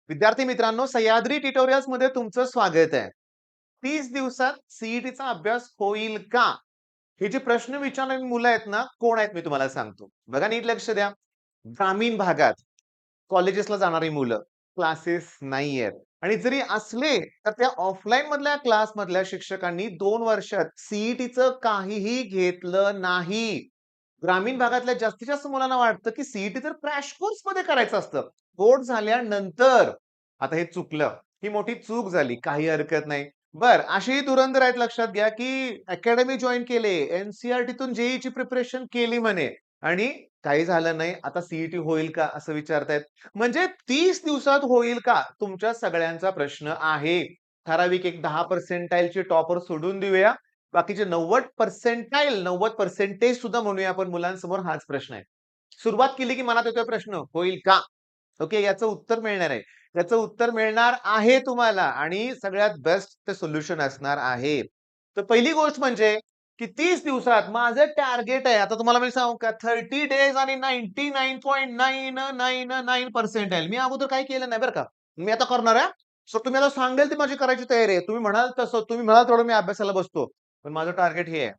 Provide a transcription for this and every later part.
विद्यार्थी मित्रांनो, सह्याद्री ट्युटोरियल्स मध्ये तुमचं स्वागत आहे. 30 दिवसात सीईटीचा अभ्यास होईल का? हे जे प्रश्न विचारणारी मुलं आहेत ना, कोण आहेत मी तुम्हाला सांगतो. बघा नीट लक्ष द्या. ग्रामीण भागात कॉलेजेसला जाणारी मुलं, क्लासेस नाहीयेत आणि जरी असले तर त्या ऑफलाईन मधल्या क्लास मधल्या शिक्षकांनी 2 वर्षात सीईटीचं काहीही घेतलं नाही. ग्रामीण भागातल्या जास्तीत जास्त मुलांना वाटतं, की सीईटी तर क्रॅश कोर्समध्ये करायचं असतं. बोर्ड झाल्यानंतर. आता हे चुकलं. ही मोठी चूक झाली. काही हरकत नाही. बरं, अशीही धुरंधर आहेत लक्षात घ्या, की अकॅडमी जॉइन केले, एन-सी-ई-आर-टीतून जेईची प्रिपरेशन केली म्हणे आणि काही झालं नाही. आता सीईटी होईल का असं विचारतायत. म्हणजे 30 दिवसात होईल का? तुमच्या सगळ्यांचा प्रश्न आहे. ठराविक एक 10 पर्सेंटाइलचे टॉपर सोडून देऊया. बाकीचे 90 पर्सेंटाइल 90% सुद्धा म्हणूया आपण मुलांसमोर हाच प्रश्न आहे. सुरुवात केली की मनात येतोय प्रश्न, होईल का? ओके, याचं उत्तर मिळणार आहे. याचं उत्तर मिळणार आहे तुम्हाला आणि सगळ्यात बेस्ट ते सोल्युशन असणार आहे. तर पहिली गोष्ट म्हणजे की 30 दिवसात माझं टार्गेट आहे. आता तुम्हाला मी सांगू का 30 डेज आणि 99.999% मी अगोदर काही केलं नाही बरं का. मी आता करणार आहे. सो तुम्ही आता सांगेल ती माझी करायची तयारी आहे. तुम्ही म्हणाल तसं, तुम्ही म्हणाल तेवढं मी अभ्यासाला बसतो. पण माझं टार्गेट हे आहे.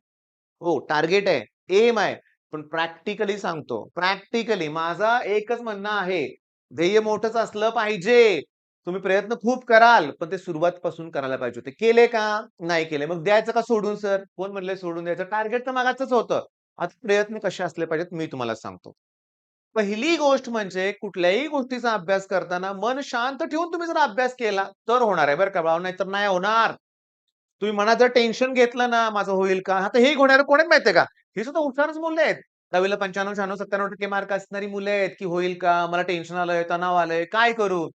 हो, टार्गेट आहे, एम आहे. पण प्रॅक्टिकली सांगतो. प्रॅक्टिकली माझा एकच म्हणणं आहे. ध्येय मोठंच असलं पाहिजे. तुम्ही प्रयत्न खूप कराल, पण ते सुरुवातपासून करायला पाहिजे होते. केले का? नाही केले. मग द्यायचं का सोडून सर? कोण म्हणले सोडून द्यायचं? टार्गेट तर मागाचच होतं. आता प्रयत्न कसे असले पाहिजेत मी तुम्हाला सांगतो. पहिली गोष्ट म्हणजे कुठल्याही गोष्टीचा अभ्यास करताना मन शांत ठेवून तुम्ही जर अभ्यास केला, तर होणार आहे बरं का बाळांनो, नाहीतर नाही होणार. तुम्ही मनात जर टेन्शन घेतलं ना, माझं होईल का? आता हे होणारे कोण आहेत माहितीये का? हे सुद्धा हुशारच मुलं आहेत. 10वीला 95, 96, 97% मार्क असणारी मुलं आहेत, की होईल का? मला टेन्शन आलंय, तणाव आलंय, काय करू?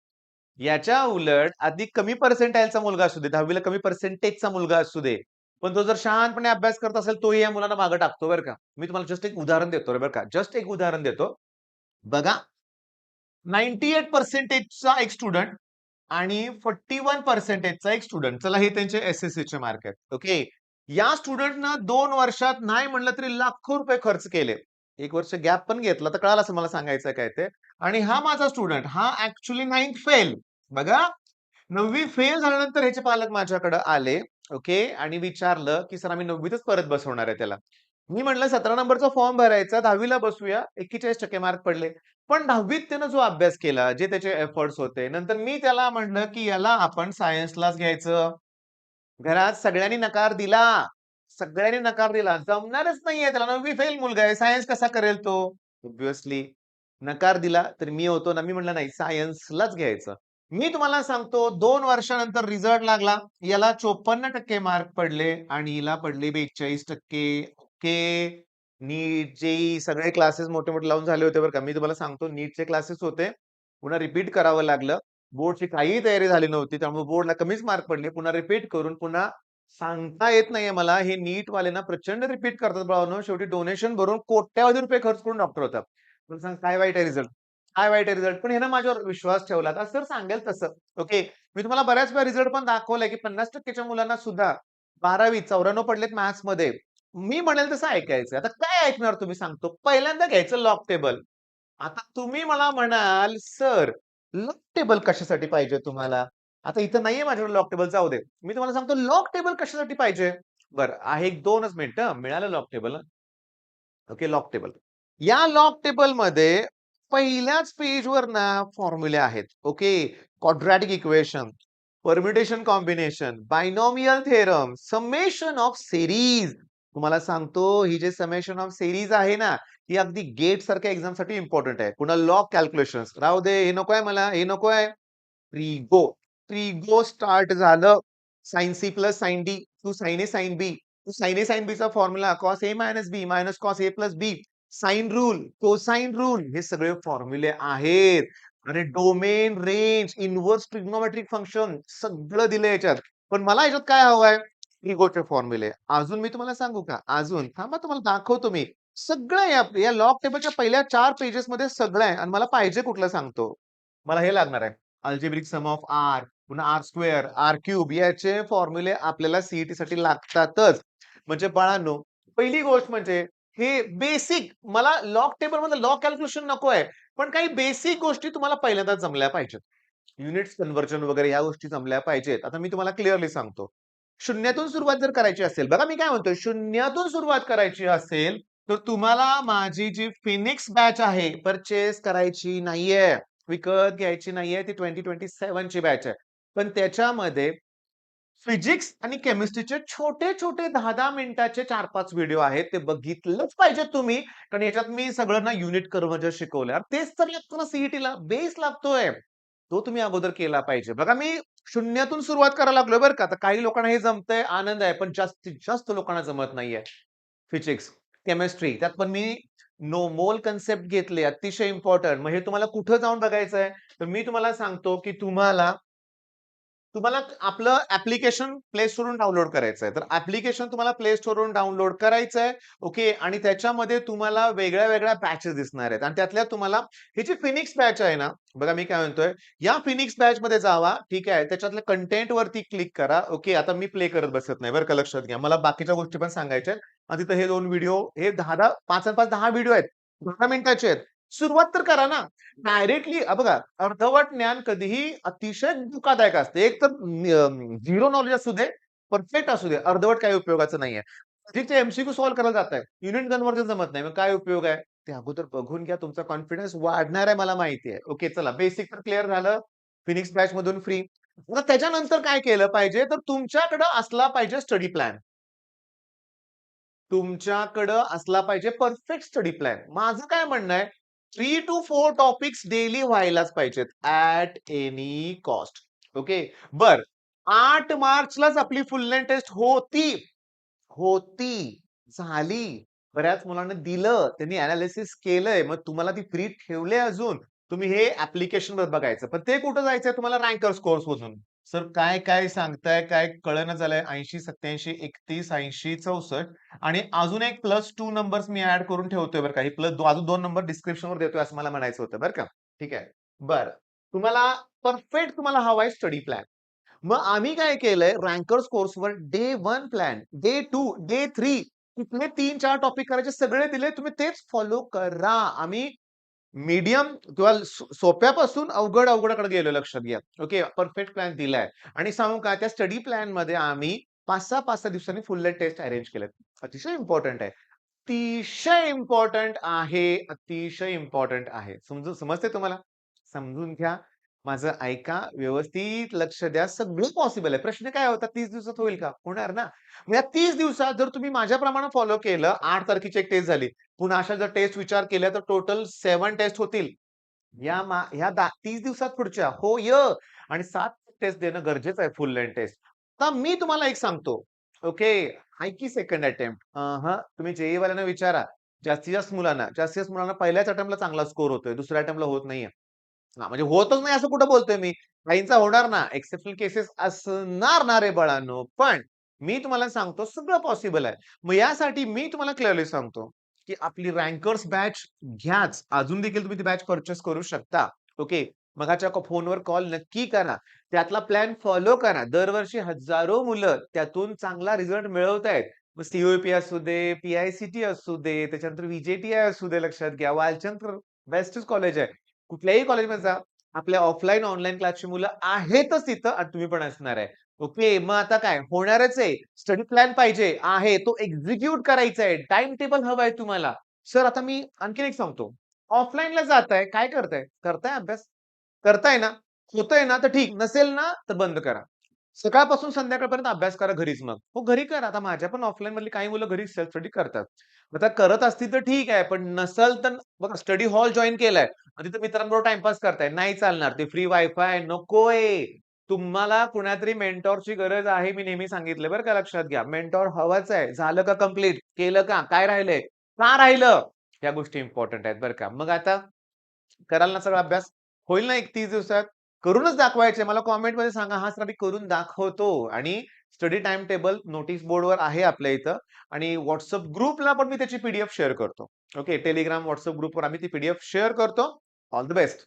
याच्या उलट अधिक कमी पर्सेंटाइलचा मुलगा असू दे, 10वीला कमी पर्सेंटेजचा मुलगा असू दे. पण तो जर शहाणपणे अभ्यास करत असेल, तोही या मुलांना मागे टाकतो बरं का. मी तुम्हाला जस्ट एक उदाहरण देतो रे बरं का. जस्ट एक उदाहरण देतो. बघा 98% चा एक स्टुडंट आणि 41% चा एक स्टुडंट. चला हे त्यांचे एस-एस-सीचे मार्क आहेत. ओके. या स्टुडंटनं 2 वर्षात नाही म्हणलं तरी लाखो रुपये खर्च केले. 1 वर्ष गॅप पण घेतला तर कळालं असेल मला सांगायचं काय ते. आणि हा माझा स्टुडंट हा ॲक्चुअली 9th फेल. बघा 9वी फेल झाल्यानंतर ह्याचे पालक माझ्याकडे आले. ओके. आणि विचारलं, की "सर आम्ही 9वीतच परत बसवणार आहे त्याला." मी म्हटलं 17 नंबरचा फॉर्म भरायचा, 10वीला बसवूया. 41% मार्क पडले. पण 10वीत त्यानं जो अभ्यास केला, जे त्याचे एफर्ट्स होते, नंतर मी त्याला म्हटलं, की याला आपण सायन्सलाच घ्यायचं. घरात सगळ्यांनी नकार दिला. सगळ्यांनी नकार दिला. जमणारच नाहीये त्याला 9वी फेल मुलगा आहे. सायन्स कसा करेल तो? ऑब्व्हियसली नकार दिला. तर मी होतो ना, मी म्हटलं नाही सायन्सलाच घ्यायचं. मी तुम्हाला सांगतो 2 वर्षानंतर रिझल्ट लागला. याला 54% मार्क पडले आणि हिला पडले 42%. ओके. नीट, जेईई सगळे क्लासेस मोठे-मोठे लावून झाले होते बरं का. मी तुम्हाला सांगतो नीटचे क्लासेस होते. पुन्हा रिपीट करावं लागलं. बोर्डची काहीही तयारी झाली नव्हती. त्यामुळे बोर्डला कमीच मार्क पडले. पुन्हा रिपीट करून पुन्हा सांगता येत नाहीये मला. हे नीटवाले ना प्रचंड रिपीट करतात बाळांनो. शेवटी डोनेशन भरून कोट्यवधी रुपये खर्च करून डॉक्टर होतात. पण सांग काय वाईट आहे रिझल्ट? काय वाईट आहे रिझल्ट? पण ह्यानं माझ्यावर विश्वास ठेवला. आता सर सांगेल तसं. ओके. मी तुम्हाला बऱ्याच वेळा रिझल्ट पण दाखवलाय, की 50% च्या मुलांना सुद्धा 12वीत 94 पडलेत मॅथ्समध्ये. मी म्हणेल तसं ऐकायचं. आता काय ऐकणार तुम्ही सांगतो. पहिल्यांदा घ्यायचं लॉग टेबल. आता तुम्ही मला म्हणाल, "सर लॉग टेबल कशासाठी पाहिजे तुम्हाला?" आता इथं नाहीये माझ्याकडे लॉग टेबल जाऊ दे. मी तुम्हाला सांगतो लॉग टेबल कशासाठी पाहिजे? बरं आहे 1-2च मिनिटं मिळालं log table. Okay, log table. या लॉग टेबलमध्ये पहिल्याच पेजवर ना फॉर्म्युले आहेत. Okay. Quadratic equation, permutation combination, binomial theorem, summation of series. तुम्हाला सांगतो ही जे समेशन ऑफ सीरीज आहे ना, ही अगदी गेट सारख्या एक्झामसाठी इम्पोर्टंट आहे. पुन्हा लॉग कॅल्क्युलेशन्स. राहू दे, हे नकोय मला, हे नकोय. ट्रिगो. ट्रिगो स्टार्ट झालं. Sine C plus sine D two sine A sine B. Two sine A sine बीचा formula cos A minus B minus cos A plus B. Sine rule, cosine rule हे सगळे फॉर्म्युले आहेत. आणि domain, range, inverse trigonometric function सगळं दिलंय याच्यात. पण मला याच्यात काय हवंय? ट्रिगोचे फॉर्म्युले. अजून मी तुम्हाला सांगू का? अजून थांबा तुम्हाला दाखवतो मी. सगळं या लॉग टेबलच्या पहिल्या 4 पेजेसमध्ये सगळं आहे आणि मला पाहिजे कुठलं सांगतो. मला हे लागणार आहे. अल्जेब्रिक सम ऑफ आर, पुन्हा आर स्क्वेअर, आर क्यूब याचे फॉर्म्युले आपल्याला सीईटी साठी लागतातच. म्हणजे बाळांनो, पहिली गोष्ट म्हणजे हे बेसिक मला लॉग टेबलमध्ये लॉग कॅल्क्युलेशन नको आहे. पण काही बेसिक गोष्टी तुम्हाला पहिल्यांदा जमल्या पाहिजेत. युनिट्स कन्व्हर्जन वगैरे ह्या गोष्टी जमल्या पाहिजेत. आता मी तुम्हाला क्लिअरली सांगतो. शून्यातून सुरुवात जर करायची असेल, बघा मी काय म्हणतोय, शून्यातून सुरुवात करायची असेल, तर तुम्हाला माझी जी फिनिक्स बॅच आहे, परचेस करायची नाहीये. विकत घ्यायची नाहीये. ती 2027 ची बॅच आहे. पण त्याच्यामध्ये फिजिक्स आणि केमिस्ट्रीचे छोटे-छोटे 10-10 मिनिटाचे 4-5 व्हिडिओ आहेत. ते बघितलंच पाहिजे तुम्ही. कारण याच्यात मी सगळं ना युनिट कन्व्हर्जन शिकवलंय. अरे तेच तर लागतं ना सीईटीला. बेस लागतोय. तो तुम्ही अगोदर केला पाहिजे. बघा मी शून्यातून सुरुवात करायला लागलोय बरं का. आता काही लोकांना हे जमतंय, आनंद आहे. पण जास्तीत जास्त लोकांना जमत नाहीये. फिजिक्स, केमिस्ट्री त्यात पण मी मोल कन्सेप्ट घेतले. अतिशय इम्पोर्टंट. मग हे तुम्हाला कुठं जाऊन बघायचंय? तर मी तुम्हाला सांगतो, की तुम्हाला तुम्हाला आपलं ॲप्लिकेशन प्ले स्टोरवरून डाउनलोड करायचंय. तर ॲप्लिकेशन तुम्हाला प्ले स्टोरवरून डाउनलोड करायचंय. ओके. आणि त्याच्यामध्ये तुम्हाला वेगळ्या-वेगळ्या बॅचेस दिसणार आहेत. आणि त्यातल्या तुम्हाला ही जी फिनिक्स बॅच आहे ना, बघा मी काय म्हणतोय, या फिनिक्स बॅचमध्ये जावा. ठीक आहे. त्याच्यातल्या कंटेंटवरती क्लिक करा. ओके. आता मी प्ले करत बसत नाही बरं का, लक्षात घ्या. मला बाकीच्या गोष्टी पण सांगायच्या आहेत. आणि तिथं हे 2 व्हिडिओ हे 10-10 5 आणि 5 10 व्हिडिओ आहेत. 10 मिनिटाचे आहेत. सुरुवात तर करा ना. डायरेक्टली बघा अर्धवट ज्ञान कधीही अतिशय धोकादायक असते. एक तर झिरो नॉलेज असू दे, परफेक्ट असू दे, अर्धवट काही उपयोगाचं नाहीये. फिजिक्सचे एमसीक्यू सॉल्व्ह करायला जाताय. युनिट कन्व्हर्जन जमत नाही. मग काय उपयोग आहे? ते अगोदर बघून घ्या. तुमचा कॉन्फिडन्स वाढणार आहे मला माहिती आहे. ओके चला बेसिक तर क्लिअर झालं. फिनिक्स बॅचमधून फ्री. मग त्याच्यानंतर काय केलं पाहिजे? तर तुमच्याकडे असला पाहिजे स्टडी प्लॅन. तुमच्याकडं असला पाहिजे परफेक्ट स्टडी प्लॅन. माझं काय म्हणणं आहे, 3 टू 4 टॉपिक्स डेली व्हायलाच पाहिजेत ॲट एनी कॉस्ट. ओके. बरं 8 मार्चलाच आपली फुल लेंथ टेस्ट होती. होती. झाली. बऱ्याच मुलांना दिलं. त्यांनी एनालिसिस केलंय. मग तुम्हाला ती फ्री ठेवले अजून. तुम्ही हे ॲप्लिकेशनवर बघायचं. पण ते कुठं जायचंय तुम्हाला रँकर्स कोर्समधून. सर काय सांगताय? काय कळेना झालंय. 80, 87, 31, 80, 64 आणि अजून एक +2 नंबर्स मी ॲड करून ठेवतोय बरं का. ही अजून 2 नंबर डिस्क्रिप्शनवर देतोय असं मला म्हणायचं होतं बरं का. ठीक आहे. बरं. तुम्हाला परफेक्ट तुम्हाला हवाय स्टडी प्लॅन. मग आम्ही काय केलंय रँकर्स कोर्सवर डे 1 प्लॅन, डे 2, डे 3 कुठले 3-4 टॉपिक करायचे सगळे दिले. तुम्ही तेच फॉलो करा. आम्ही मीडियम किंवा सोप्यापासून अवघडाकडे गेलो लक्षात घ्या. ओके. परफेक्ट प्लॅन दिलाय आणि सांगू का त्या स्टडी प्लॅनमध्ये आम्ही 5-6 दिवसांनी फुल लेंथ टेस्ट अरेंज केलेत. अतिशय इम्पोर्टंट आहे. अतिशय इम्पोर्टंट आहे. अतिशय इम्पोर्टंट आहे. समजतंय तुम्हाला? समजून घ्या. माझं ऐका, व्यवस्थित लक्ष द्या. सगळं पॉसिबल आहे. प्रश्न काय होता 30 दिवसात होईल का? होणार ना. मग या 30 दिवसात जर तुम्ही माझ्याप्रमाणे फॉलो केलं, 8 तारखेची एक टेस्ट झाली. पुन्हा अशा जर टेस्ट विचार केल्या तर टोटल 7 टेस्ट होतील. ह्या 30 दिवसात पुढच्या होय आणि 7 टेस्ट देणं गरजेचं आहे फुल लेंथ टेस्ट. आता मी तुम्हाला एक सांगतो. ओके. ऐकी सेकंड अटेम्प्ट. तुम्ही जेईई वाल्यांना विचारा. जास्तीत जास्त मुलांना पहिल्याच अटेम्प्टला चांगला स्कोर होतोय. दुसऱ्या अटेम्प्टला होत नाहीये. हां, म्हणजे होतच नाही असं कुठं बोलतोय मी. काहींचा होणार ना, एक्सेप्शनल केसेस असणार ना रे बाळांनो. पण मी तुम्हाला सांगतो सगळं पॉसिबल आहे. मग यासाठी मी तुम्हाला क्लिअरली सांगतो, की आपली रँकर्स बॅच घ्याच. अजून देखील तुम्ही ती बॅच पर्चेस करू शकता. ओके. मगाच्या फोनवर कॉल नक्की करा. त्यातला प्लॅन फॉलो करा. दरवर्षी हजारो मुलं त्यातून चांगला रिझल्ट मिळवतायत. मग सीओईपी असू दे, पी-आय-सी-टी असू दे, त्याच्यानंतर व्ही-जे-टी-आय असू दे लक्षात घ्या. वालचंद बेस्टच कॉलेज आहे. कुठल्याही कॉलेजमध्ये जा. आपल्या ऑफलाईन, ऑनलाईन क्लासची मुलं आहेतच तिथं आणि तुम्ही पण असणार आहे. ओके. मग आता काय होणारच आहे. स्टडी प्लॅन पाहिजे, आहे. तो एक्झिक्यूट करायचा आहे. टाईम टेबल हवाय तुम्हाला. सर आता मी आणखीन एक सांगतो. ऑफलाईनला जाताय, काय करताय? करताय अभ्यास? करताय ना? होतंय ना? तर ठीक. नसेल ना, तर बंद करा. सकाळपासून संध्याकाळपर्यंत अभ्यास करा घरीच मग. हो, घरी करा. आता माझ्या पण ऑफलाईन मधली काही मुलं घरी सेल्फ स्टडी करतात. आता करत असतील तर ठीक आहे. पण नसेल तर बघा स्टडी हॉल जॉइन केलाय आणि तिथं मित्रांबरोबर टाईमपास करताय. नाही चालणार. ते फ्री वायफाय नकोय. तुम्हाला कुणातरी मेंटॉरची गरज आहे. मी नेहमी सांगितलंय बरं का लक्षात घ्या. मेंटॉर हवाच आहे. झालं का कंप्लीट? केलं का? काय राहिलंय? का राहिलं? ह्या गोष्टी इम्पोर्टंट आहेत बरं का. मग आता कराल ना सगळा अभ्यास? होईल ना 31 दिवसात? करूनच दाखवायचे. मला कॉमेंटमध्ये सांगा, "हां, सर आम्ही करून दाखवतो." आणि स्टडी टाईम टेबल नोटीस बोर्डवर आहे आपल्या इथं आणि WhatsApp ग्रुपला पण मी त्याची पी शेअर करतो. ओके. Telegram, WhatsApp ग्रुपवर आम्ही ती पी शेअर करतो. All the best.